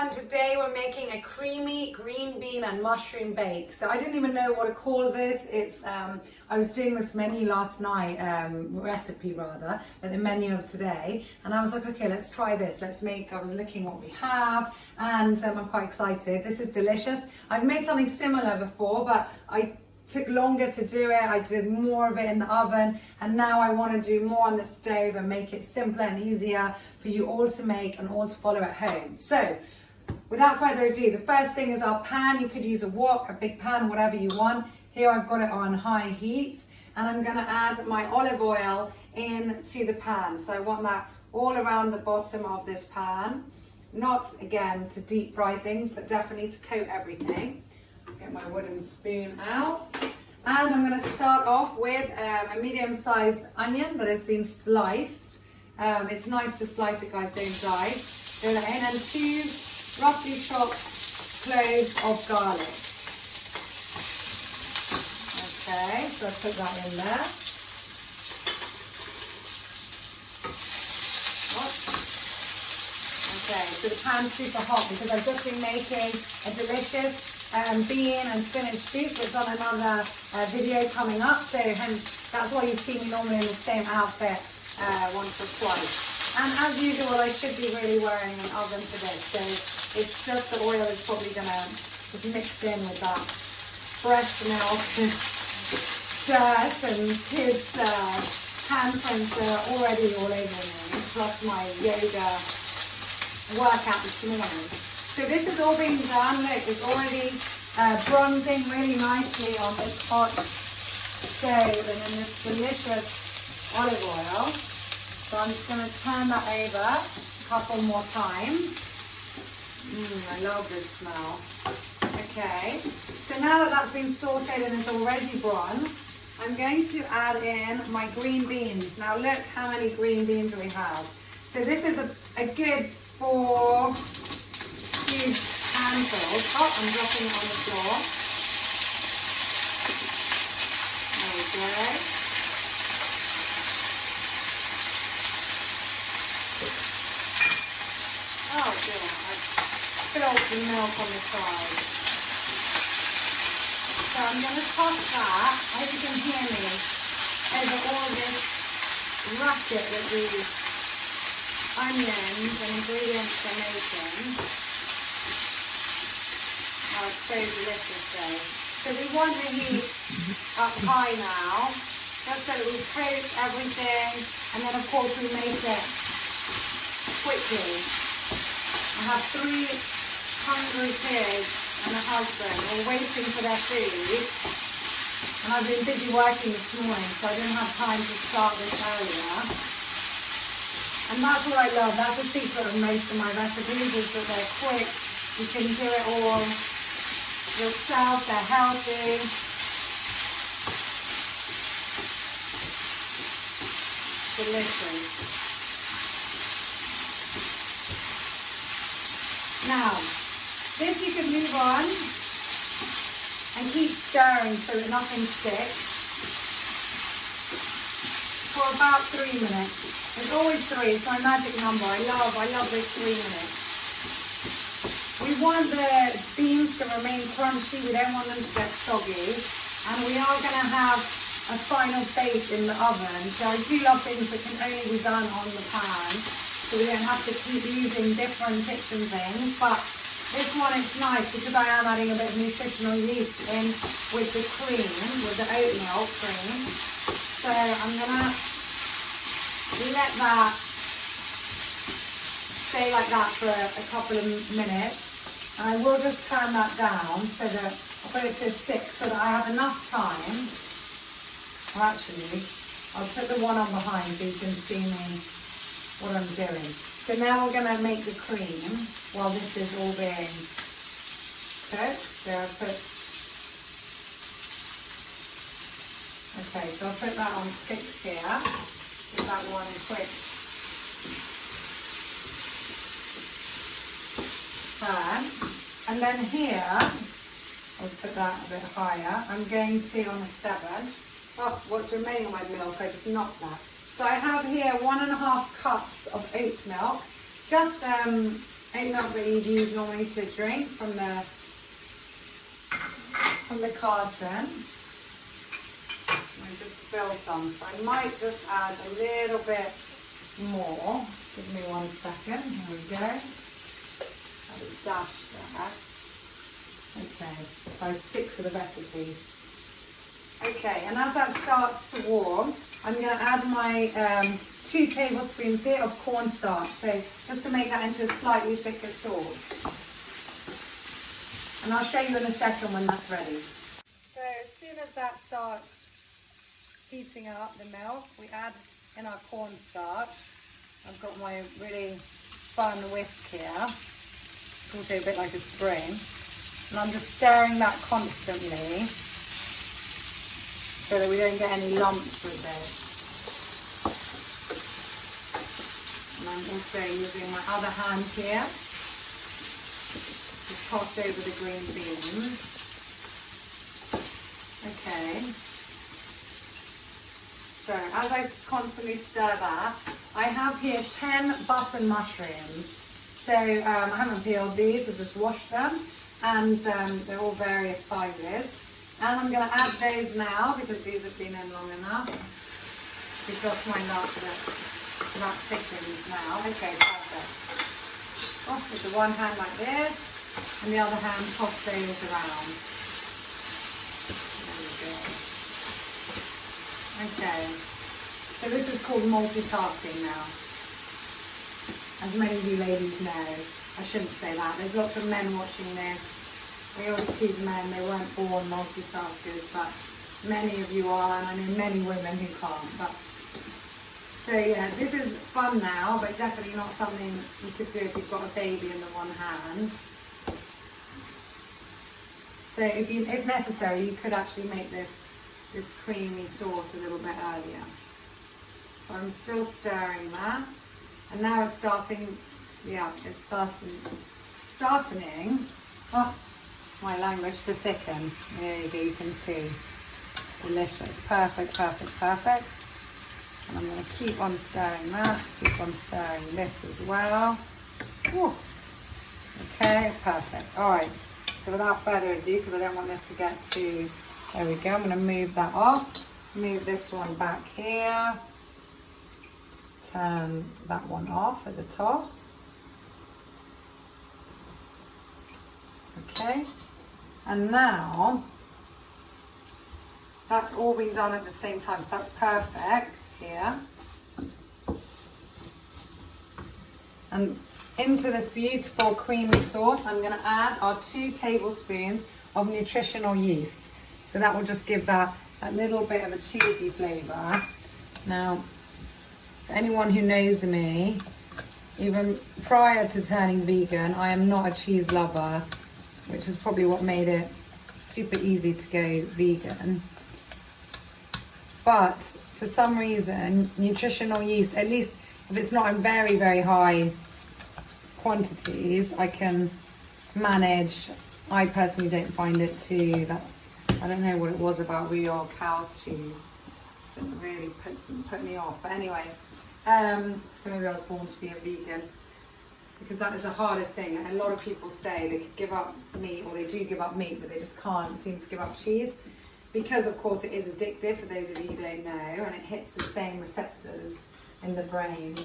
everyone, today we're making a creamy green bean and mushroom bake. So I didn't even know what to call this. It's I was doing this menu last night, recipe rather, but the menu of today, and I was like, okay, let's try this. I was looking what we have, and I'm quite excited. This is delicious. I've made something similar before, but I took longer to do it. I did more of it in the oven, and now I want to do more on the stove and make it simpler and easier for you all to make and all to follow at home. So without further ado, the first thing is our pan. You could use a wok, a big pan, whatever you want. Here I've got it on high heat, and I'm going to add my olive oil into the pan. So I want that all around the bottom of this pan, not again to deep fry things, but definitely to coat everything. Get my wooden spoon out, and I'm going to start off with a medium-sized onion that has been sliced. It's nice to slice it, guys, don't dice. Throw that in, and 2 roughly chopped cloves of garlic. Okay, so I'll put that in there. Okay, so the pan's super hot because I've just been making a delicious bean and spinach soup, which is on another video coming up, so hence that's why you see me normally in the same outfit once or twice. And as usual, I should be really wearing an oven for this, so it's just the oil is probably going to just mix in with that fresh milk, dirt and kids' handprints are already all over me, plus my yoga workout this morning. So this is all being done. Look, it's already bronzing really nicely on this hot stove and in this delicious olive oil. So I'm just going to turn that over a couple more times. I love this smell. Okay, so now that that's been sauteed and it's already bronzed, I'm going to add in my green beans. Now look how many green beans we have. So this is a good 4 huge handfuls. Oh, I'm dropping it on the floor. There we go. Oh dear, I spilled the milk on the side. So I'm going to toss that, I hope you can hear me, over all this racket that these onions and ingredients are making. Oh, it's so delicious though. So we want the heat up high now, just so that we coat everything, and then of course we make it quickly. I have 3 hungry kids and a husband all waiting for their food, and I've been busy working this morning, so I didn't have time to start this earlier. And that's what I love. That's the secret of most of my recipes, is that they're quick. You can do it all yourself. They're healthy. Delicious. Now, this you can move on and keep stirring so that nothing sticks for about 3 minutes. It's always 3, it's my magic number. I love this 3 minutes. We want the beans to remain crunchy, we don't want them to get soggy, and we are going to have a final bake in the oven. So I do love things that can only be done on the pan, so we don't have to keep using different kitchen things, but this one is nice because I am adding a bit of nutritional yeast in with the cream, with the oat milk cream. So I'm going to let that stay like that for a couple of minutes, and I will just turn that down so that I'll put it to 6 so that I have enough time. Or actually, I'll put the one on behind so you can see me what I'm doing. So now we're going to make the cream while this is all being cooked. So I'll put, okay, so I'll put that on 6 here. Give that one quick turn. And then here, I'll put that a bit higher. I'm going to on a 7. Oh, what's remaining of my milk, I just knocked that. So I have here 1.5 cups of oat milk. Just eggnog that you'd use normally to drink from the carton. I just spilled some, so I might just add a little bit more. Give me 1 second. Here we go. Add a dash there. Okay, so I stick to the recipe. Okay, and as that starts to warm, I'm going to add my 2 tablespoons here of cornstarch, so just to make that into a slightly thicker sauce. And I'll show you in a second when that's ready. So as soon as that starts heating up the milk, we add in our cornstarch. I've got my really fun whisk here. It's also a bit like a spring. And I'm just stirring that constantly so that we don't get any lumps with this. And I'm also using my other hand here to toss over the green beans. Okay. So as I constantly stir that, I have here 10 button mushrooms. So I haven't peeled these, I've just washed them, and they're all various sizes. And I'm going to add those now because these have been in long enough. We've got my love that thickened now. Okay, perfect. Off with the one hand like this, and the other hand toss those around. There we go. Okay, so this is called multitasking now. As many of you ladies know, I shouldn't say that. There's lots of men watching this. We always tease men, they weren't born multitaskers, but many of you are, and I know many women who can't. But so yeah, this is fun now, but definitely not something you could do if you've got a baby in the one hand. So if necessary, you could actually make this creamy sauce a little bit earlier. So I'm still stirring that, and now it's starting. Yeah, it's starting. Oh, my language to thicken. There you go. You can see. Delicious. Perfect. Perfect. Perfect. And I'm going to keep on stirring that. Keep on stirring this as well. Whew. Okay. Perfect. All right. So without further ado, because I don't want this to get too. There we go. I'm going to move that off. Move this one back here. Turn that one off at the top. Okay. And now, that's all been done at the same time. So that's perfect here. And into this beautiful creamy sauce, I'm going to add our 2 tablespoons of nutritional yeast. So that will just give that a little bit of a cheesy flavour. Now, for anyone who knows me, even prior to turning vegan, I am not a cheese lover, which is probably what made it super easy to go vegan. But for some reason, nutritional yeast, at least if it's not in very, very high quantities, I can manage. I personally don't find it too, I don't know what it was about real cow's cheese that really put me off. But anyway, so maybe I was born to be a vegan, because that is the hardest thing. A lot of people say they could give up meat, or they do give up meat, but they just can't seem to give up cheese, because of course it is addictive, for those of you who don't know, and it hits the same receptors in the brain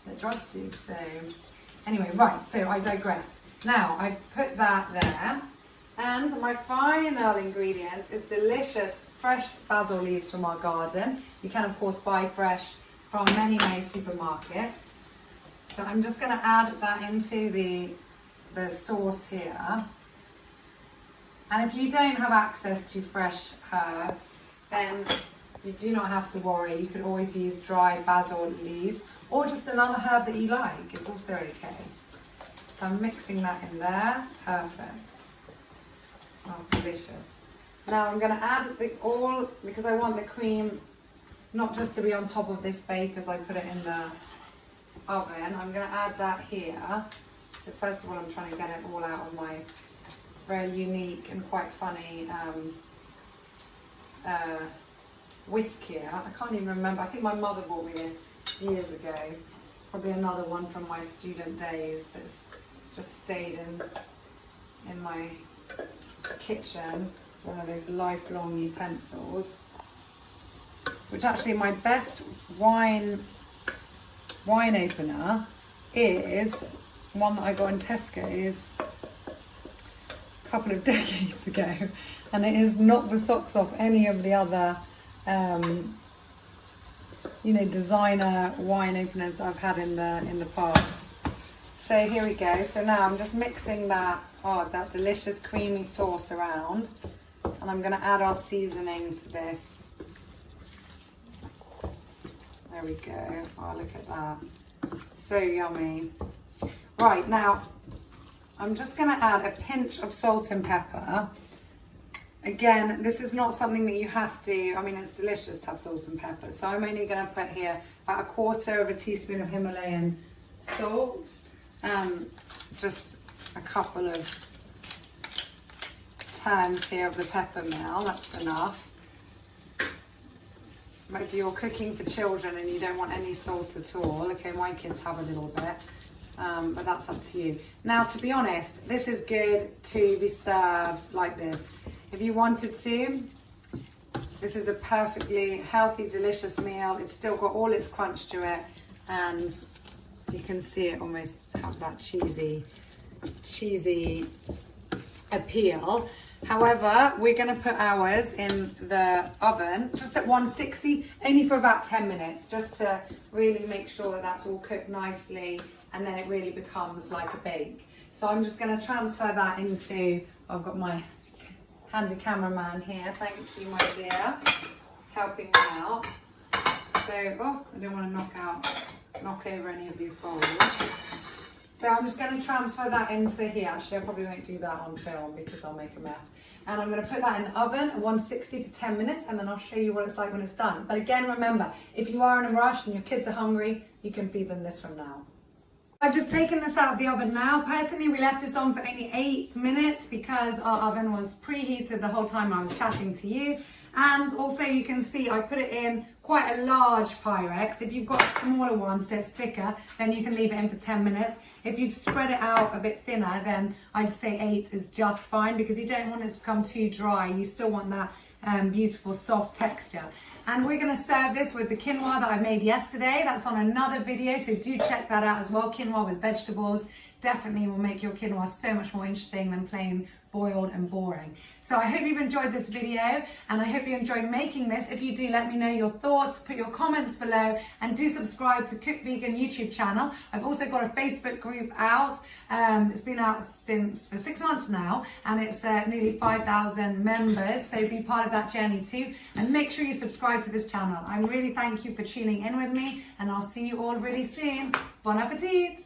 that drugs do. So anyway, right, so I digress. Now I put that there, and my final ingredient is delicious fresh basil leaves from our garden. You can of course buy fresh from many supermarkets. So I'm just going to add that into the sauce here. And if you don't have access to fresh herbs, then you do not have to worry. You can always use dry basil leaves, or just another herb that you like. It's also okay. So I'm mixing that in there. Perfect. Oh, delicious. Now I'm going to add all, because I want the cream not just to be on top of this bake as I put it in the oven. I'm going to add that here. So first of all, I'm trying to get it all out of my very unique and quite funny whisk here. I can't even remember. I think my mother bought me this years ago. probably another one from my student days that's just stayed in my kitchen. One of those lifelong utensils, which actually my best wine opener is one that I got in Tesco's a couple of decades ago, and it has knocked the socks off any of the other designer wine openers that I've had in the past. So here we go. So now I'm just mixing that delicious creamy sauce around, and I'm going to add our seasoning to this. There we go. Oh, look at that. So yummy. Right, now I'm just going to add a pinch of salt and pepper. Again, this is not something that you have to, I mean, it's delicious to have salt and pepper. So I'm only going to put here about 1/4 teaspoon of Himalayan salt. Just a couple of turns here of the pepper mill, that's enough. But if you're cooking for children and you don't want any salt at all, okay, my kids have a little bit, but that's up to you. Now, to be honest, this is good to be served like this. If you wanted to, this is a perfectly healthy, delicious meal. It's still got all its crunch to it, and you can see it almost have that cheesy appeal. However, we're going to put ours in the oven just at 160, only for about 10 minutes, just to really make sure that that's all cooked nicely, and then it really becomes like a bake. So I'm just going to transfer that into, I've got my handy cameraman here, thank you my dear, helping me out. So, I don't want to knock over any of these bowls. So I'm just going to transfer that into here. Actually, I probably won't do that on film because I'll make a mess. And I'm going to put that in the oven at 160 for 10 minutes, and then I'll show you what it's like when it's done. But again, remember, if you are in a rush and your kids are hungry, you can feed them this from now. I've just taken this out of the oven now. Personally, we left this on for only 8 minutes because our oven was preheated the whole time I was chatting to you. And also you can see I put it in quite a large Pyrex. If you've got a smaller one so it's thicker, then you can leave it in for 10 minutes. If you've spread it out a bit thinner, then I'd say 8 is just fine, because you don't want it to become too dry. You still want that beautiful soft texture. And we're going to serve this with the quinoa that I made yesterday. That's on another video, so do check that out as well. Quinoa with vegetables definitely will make your quinoa so much more interesting than plain boiled and boring. So I hope you've enjoyed this video, and I hope you enjoyed making this. If you do, let me know your thoughts, put your comments below, and do subscribe to Cook Vegan YouTube channel. I've also got a Facebook group out. It's been out for 6 months now, and it's nearly 5,000 members, so be part of that journey too, and make sure you subscribe to this channel. I really thank you for tuning in with me, and I'll see you all really soon. Bon appetit!